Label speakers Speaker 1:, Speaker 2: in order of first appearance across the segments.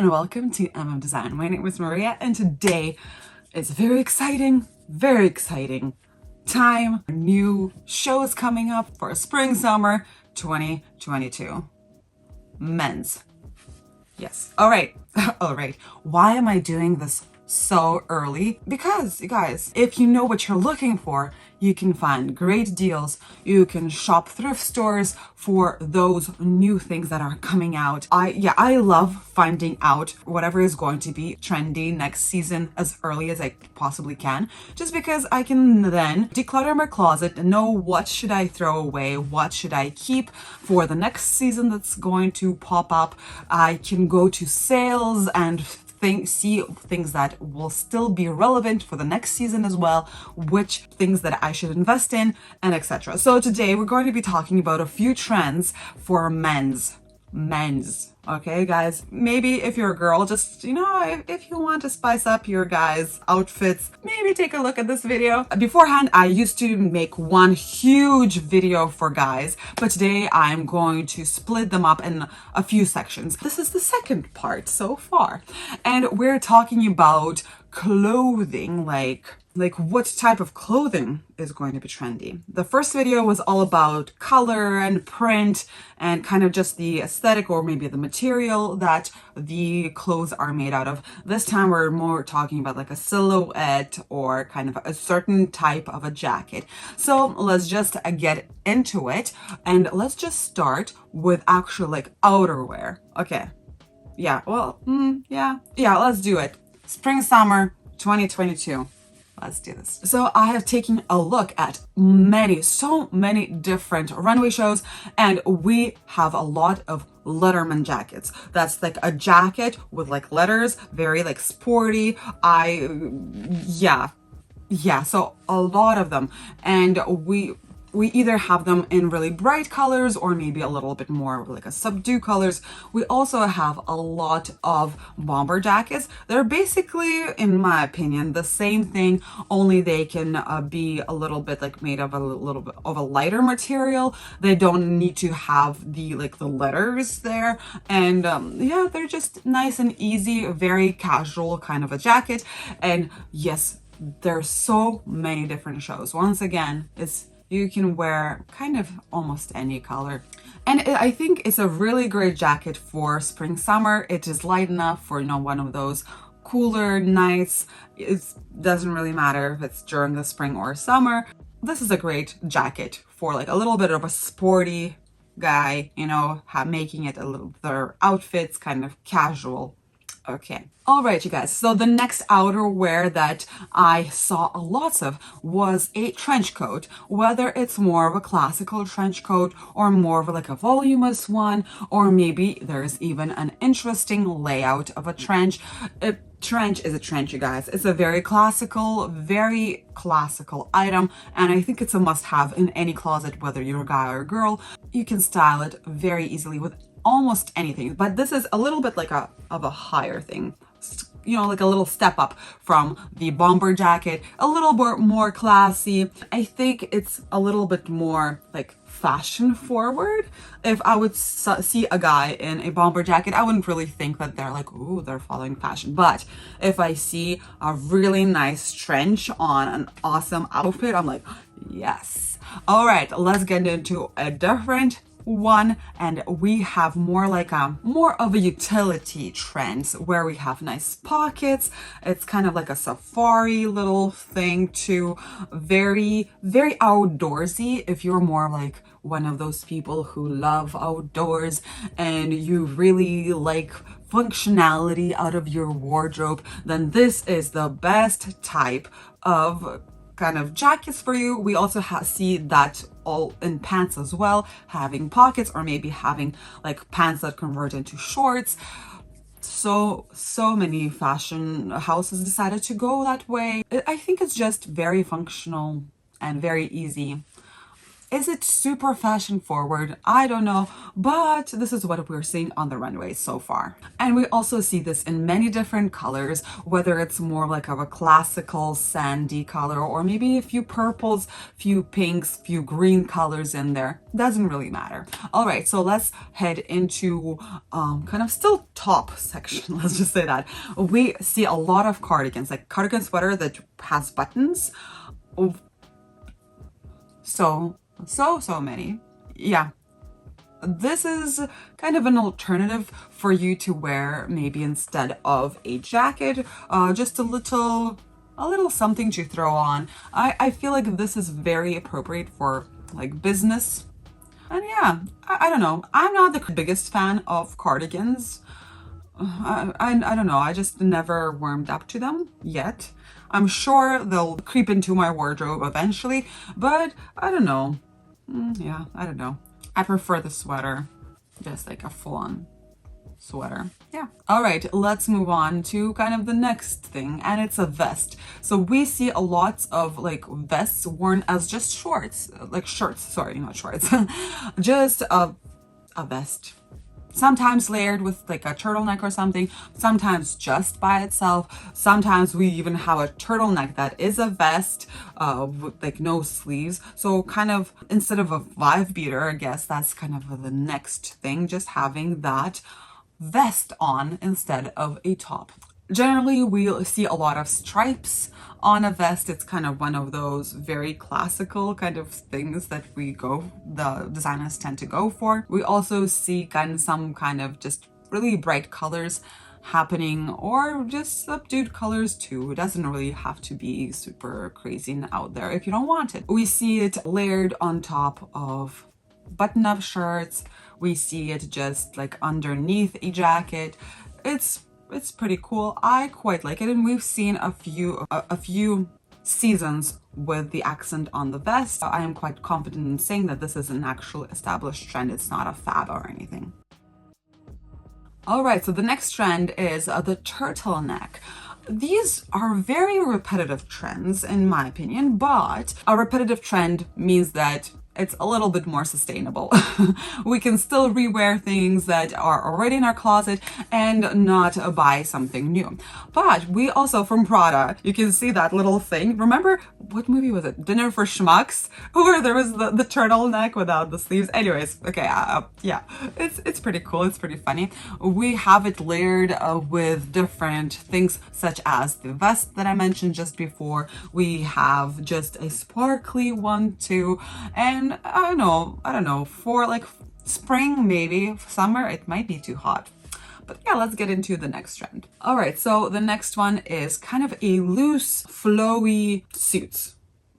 Speaker 1: and welcome to Design. My name is Maria and today is a very exciting time. New shows coming up for spring summer 2022. Men's. Yes. All right. All right. Why am I doing this so early? Because you guys, if you know what you're looking for, you can find great deals. You can shop thrift stores for those new things that are coming out. I love finding out whatever is going to be trendy next season as early as I possibly can, just because I can then declutter my closet and know what should I throw away, what should I keep for the next season that's going to pop up. I can go to sales and see things that will still be relevant for the next season as well, which things that I should invest in, and etc. So today we're going to be talking about a few trends for men's. Okay, guys, maybe if you're a girl, just, if you want to spice up your guys' outfits, maybe take a look at this video. Beforehand, I used to make one huge video for guys, but today I'm going to split them up in a few sections. This is the second part so far, and we're talking about clothing, like what type of clothing is going to be trendy. The first video was all about color and print and kind of just the aesthetic or maybe the material that the clothes are made out of. This time we're more talking about like a silhouette or kind of a certain type of a jacket. So let's just get into it, and let's just start with actual like outerwear. Okay. Yeah, well, yeah, let's do it. Spring summer 2022. Let's do this. So I have taken a look at so many different runway shows, and we have a lot of letterman jackets. That's like a jacket with like letters, very like sporty. So a lot of them, and we either have them in really bright colors or maybe a little bit more like a subdued colors. We also have a lot of bomber jackets. They're basically, in my opinion, the same thing, only they can be a little bit like made of a little bit of a lighter material. They don't need to have the letters there, and they're just nice and easy, very casual kind of a jacket. And yes, there's so many different shows. Once again, you can wear kind of almost any color. And I think it's a really great jacket for spring, summer. It is light enough for, one of those cooler nights. It doesn't really matter if it's during the spring or summer. This is a great jacket for like a little bit of a sporty guy, making it their outfits kind of casual. Okay. All right, you guys. So the next outerwear that I saw a lot of was a trench coat, whether it's more of a classical trench coat or more of like a voluminous one, or maybe there's even an interesting layout of a trench. A trench is a trench, you guys. It's a very classical item, and I think it's a must-have in any closet, whether you're a guy or a girl. You can style it very easily with almost anything, but this is a little bit like of a higher thing, like a little step up from the bomber jacket, a little bit more classy. I think it's a little bit more like fashion forward. If I would see a guy in a bomber jacket, I wouldn't really think that they're like, ooh, they're following fashion. But if I see a really nice trench on an awesome outfit, I'm like, yes. All right, let's get into a different one, and we have more of a utility trends where we have nice pockets. It's kind of like a safari little thing too, very outdoorsy. If you're more like one of those people who love outdoors and you really like functionality out of your wardrobe, then this is the best type of kind of jackets for you. We also see that all in pants as well, having pockets or maybe having like pants that convert into shorts. So many fashion houses decided to go that way. I think it's just very functional and very easy. Is it super fashion forward? I don't know, but this is what we're seeing on the runways so far. And we also see this in many different colors, whether it's more like of a classical sandy color or maybe a few purples, few pinks, few green colors in there. Doesn't really matter. All right, so let's head into kind of still top section. Let's just say that. We see a lot of cardigans, like cardigan sweater that has buttons. So many. Yeah. This is kind of an alternative for you to wear maybe instead of a jacket, just a little something to throw on. I feel like this is very appropriate for like business. And yeah, I don't know. I'm not the biggest fan of cardigans. I don't know. I just never warmed up to them yet. I'm sure they'll creep into my wardrobe eventually, but I don't know. Yeah, I don't know. I prefer the sweater, just like a full-on sweater. Yeah. All right, let's move on to kind of the next thing, and it's a vest. So we see a lot of like vests worn as just shorts, like shirts. Sorry, not shorts. Just a vest. Sometimes layered with like a turtleneck or something, sometimes just by itself. Sometimes we even have a turtleneck that is a vest with like no sleeves. So kind of instead of a vibe beater, I guess that's kind of the next thing, just having that vest on instead of a top. Generally, we'll see a lot of stripes on a vest. It's kind of one of those very classical kind of things that the designers tend to go for. We also see some kind of just really bright colors happening, or just subdued colors too. It doesn't really have to be super crazy and out there if you don't want it. We see it layered on top of button-up shirts. We see it just like underneath a jacket. It's pretty cool. I quite like it, and we've seen a few seasons with the accent on the vest. I am quite confident in saying that this is an actual established trend. It's not a fad or anything. All right, so the next trend is the turtleneck. These are very repetitive trends in my opinion, but a repetitive trend means that it's a little bit more sustainable. We can still rewear things that are already in our closet and not buy something new. But we also, from Prada, you can see that little thing. Remember, what movie was it? Dinner for Schmucks? Where there was the turtleneck without the sleeves. Anyways, okay, yeah, it's pretty cool. It's pretty funny. We have it layered with different things such as the vest that I mentioned just before. We have just a sparkly one too, and I don't know, for like spring, maybe summer, it might be too hot. But yeah, let's get into the next trend. All right, so the next one is kind of a loose, flowy suits.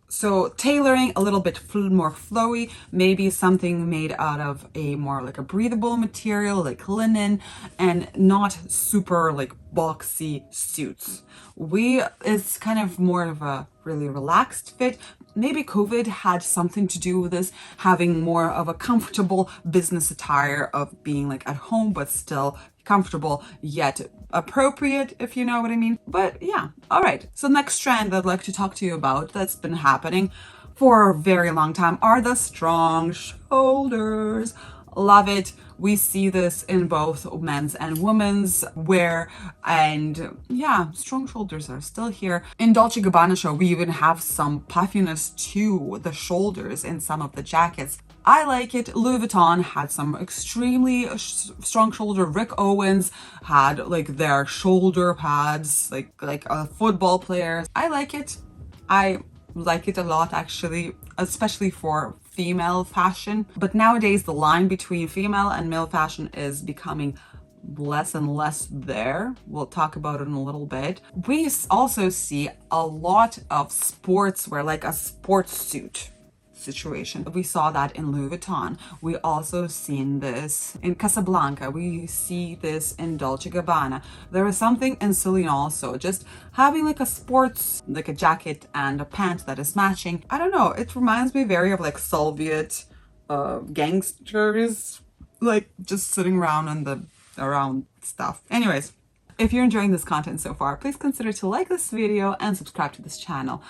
Speaker 1: So tailoring, a little bit more flowy, maybe something made out of a more like a breathable material like linen, and not super like boxy suits. It's kind of more of a really relaxed fit. Maybe COVID had something to do with this, having more of a comfortable business attire of being like at home, but still comfortable yet appropriate, if you know what I mean. But yeah, all right. So next trend I'd like to talk to you about that's been happening for a very long time are the strong shoulders. Love it. We see this in both men's and women's wear, and yeah, strong shoulders are still here. In Dolce & Gabbana show, we even have some puffiness to the shoulders in some of the jackets. I like it. Louis Vuitton had some extremely strong shoulder. Rick Owens had like their shoulder pads, like a football player. I like it. I like it a lot actually, especially for female fashion. But nowadays the line between female and male fashion is becoming less and less there. We'll talk about it in a little bit. We also see a lot of sportswear, like a sports suit situation. We saw that in Louis Vuitton. We also seen this in Casablanca. We see this in Dolce & Gabbana. There is something in Celine also, just having like a sports, like a jacket and a pant that is matching. I don't know, it reminds me very of like Soviet gangsters, like just sitting around stuff. Anyways, if you're enjoying this content so far, please consider to like this video and subscribe to this channel.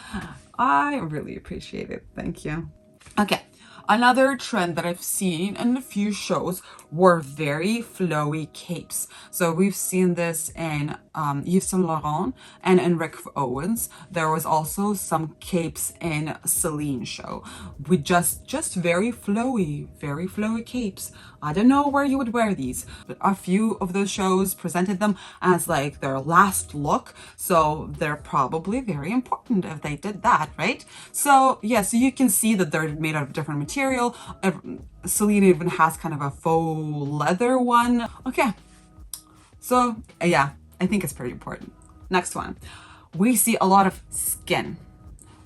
Speaker 1: I really appreciate it. Thank you. Okay. Another trend that I've seen in a few shows were very flowy capes. So we've seen this in Yves Saint Laurent and in Rick Owens. There was also some capes in Celine show with just very flowy capes. I don't know where you would wear these, but a few of those shows presented them as like their last look, so they're probably very important if they did that, right? So yeah, so you can see that they're made out of different material. Celine even has kind of a faux leather one. Okay, so yeah, I think it's pretty important. Next one, we see a lot of skin,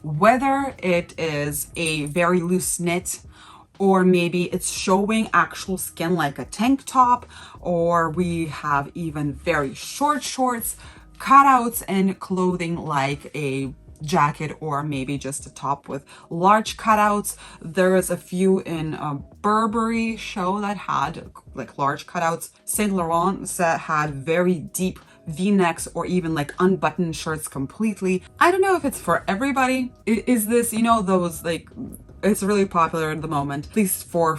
Speaker 1: whether it is a very loose knit, or maybe it's showing actual skin like a tank top, or we have even very short shorts, cutouts, and clothing like a jacket or maybe just a top with large cutouts. There is a few in a Burberry show that had like large cutouts. Saint Laurent had very deep V-necks or even like unbuttoned shirts completely. I don't know if it's for everybody. Is this, you know, those like, it's really popular at the moment, at least for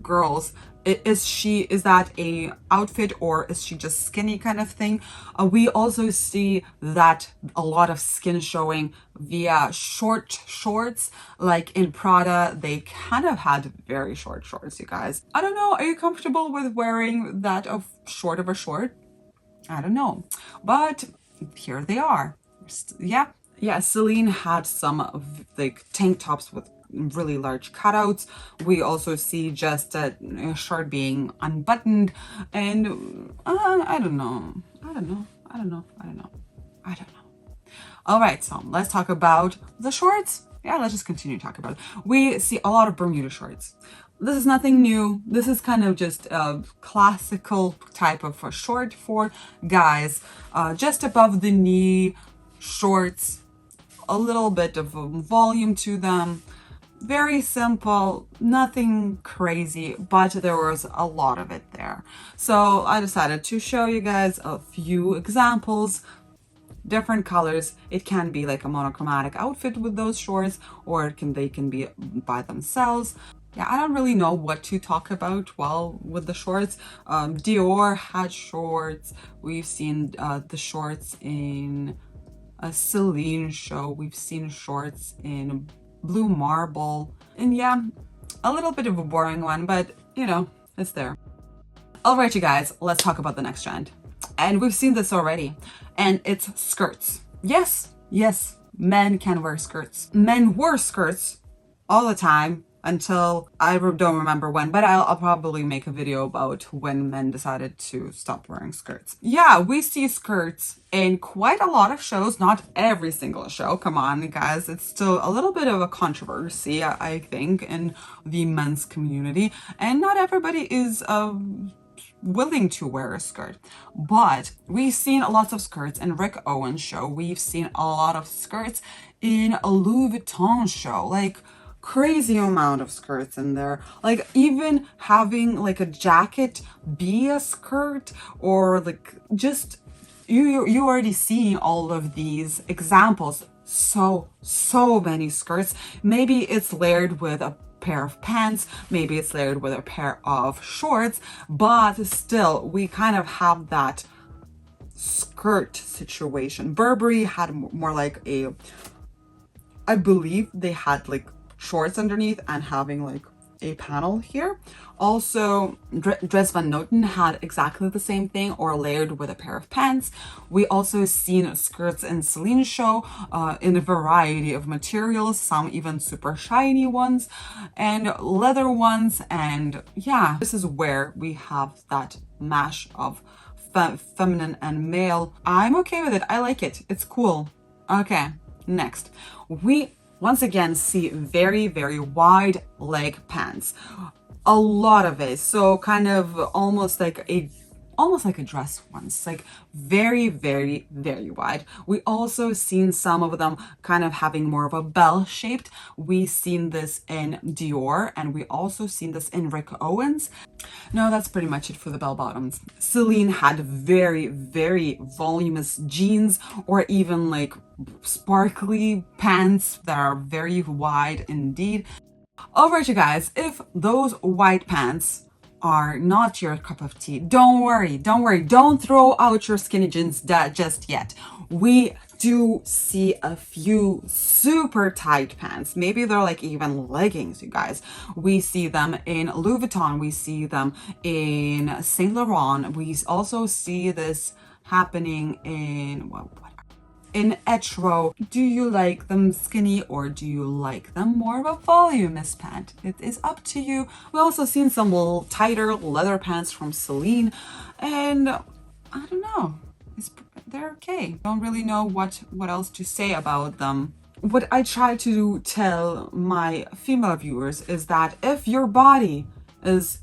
Speaker 1: girls. Is that a outfit, or is she just skinny kind of thing? We also see that a lot of skin showing via short shorts, like in Prada. They kind of had very short shorts, you guys. I don't know, are you comfortable with wearing that of short of a short? I don't know, but here they are. Yeah, Celine had some like tank tops with really large cutouts. We also see just a shirt being unbuttoned, and I don't know. All right, so let's talk about the shorts. Yeah, let's just continue to talk about it. We see a lot of Bermuda shorts. This is nothing new. This is kind of just a classical type of a short for guys, just above the knee shorts, a little bit of volume to them. Very simple, nothing crazy, but there was a lot of it there. So I decided to show you guys a few examples, different colors. It can be like a monochromatic outfit with those shorts, or they can be by themselves. Yeah, I don't really know what to talk about while with the shorts. Dior had shorts. We've seen the shorts in a Celine show. We've seen shorts in Blue Marble. And yeah, a little bit of a boring one, but you know, it's there. All right, you guys, let's talk about the next trend. And we've seen this already, and it's skirts. Yes, men can wear skirts. Men wore skirts all the time until I don't remember when, but I'll probably make a video about when men decided to stop wearing skirts. Yeah, we see skirts in quite a lot of shows, not every single show. Come on, guys, it's still a little bit of a controversy, I think, in the men's community, and not everybody is willing to wear a skirt. But we've seen lots of skirts in Rick Owens show. We've seen a lot of skirts in a Louis Vuitton show, like crazy amount of skirts in there, like even having like a jacket be a skirt, or like just you already seeing all of these examples. So many skirts. Maybe it's layered with a pair of pants, maybe it's layered with a pair of shorts, but still we kind of have that skirt situation. Burberry had more like I believe they had like shorts underneath and having like a panel here. Also, Dres Van Noten had exactly the same thing, or layered with a pair of pants. We also seen skirts in Celine's show in a variety of materials, some even super shiny ones and leather ones. And yeah, this is where we have that mash of feminine and male. I'm okay with it. I like it. It's cool. Okay, next. We once again see very wide leg pants, a lot of it, so kind of almost like a dress ones, like very wide. We also seen some of them kind of having more of a bell shaped. We seen this in Dior, and we also seen this in Rick Owens. No, that's pretty much it for the bell bottoms. Celine had very voluminous jeans, or even like sparkly pants that are very wide indeed. All right, you guys, if those white pants are not your cup of tea, don't worry, don't worry. Don't throw out your skinny jeans just yet. We do see a few super tight pants. Maybe they're like even leggings, you guys. We see them in Louis Vuitton. We see them in Saint Laurent. We also see this happening in what in Etro. Do you like them skinny or do you like them more of a voluminous pant? It is up to you. We also seen some little tighter leather pants from Celine, and I don't know. They're okay. Don't really know what else to say about them. What I try to tell my female viewers is that if your body is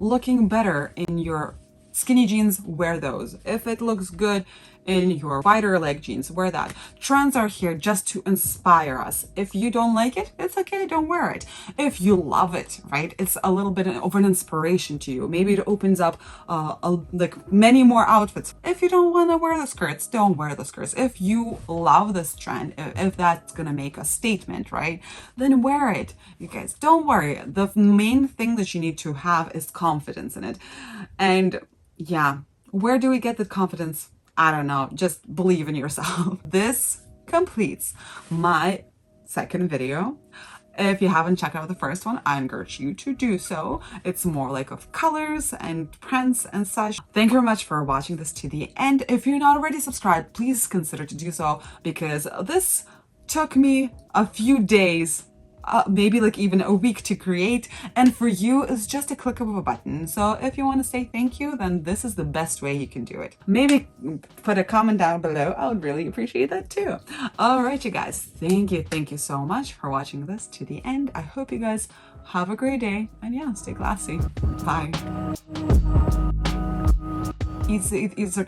Speaker 1: looking better in your skinny jeans, wear those. If it looks good in your wider leg jeans, wear that. Trends are here just to inspire us. If you don't like it, it's okay, don't wear it. If you love it, right, it's a little bit of an inspiration to you. Maybe it opens up like many more outfits. If you don't want to wear the skirts, don't wear the skirts. If you love this trend, if that's gonna make a statement, right, then wear it. You guys, don't worry. The main thing that you need to have is confidence in it. And yeah, where do we get the confidence? I don't know, just believe in yourself. This completes my second video. If you haven't checked out the first one, I encourage you to do so. It's more like of colors and prints and such. Thank you very much for watching this to the end. If you're not already subscribed, please consider to do so, because this took me a few days, maybe like even a week to create, and for you it's just a click of a button. So if you want to say thank you, then this is the best way you can do it. Maybe put a comment down below. I would really appreciate that too. All right, you guys, thank you so much for watching this to the end. I hope you guys have a great day, and yeah, stay classy. Bye. It's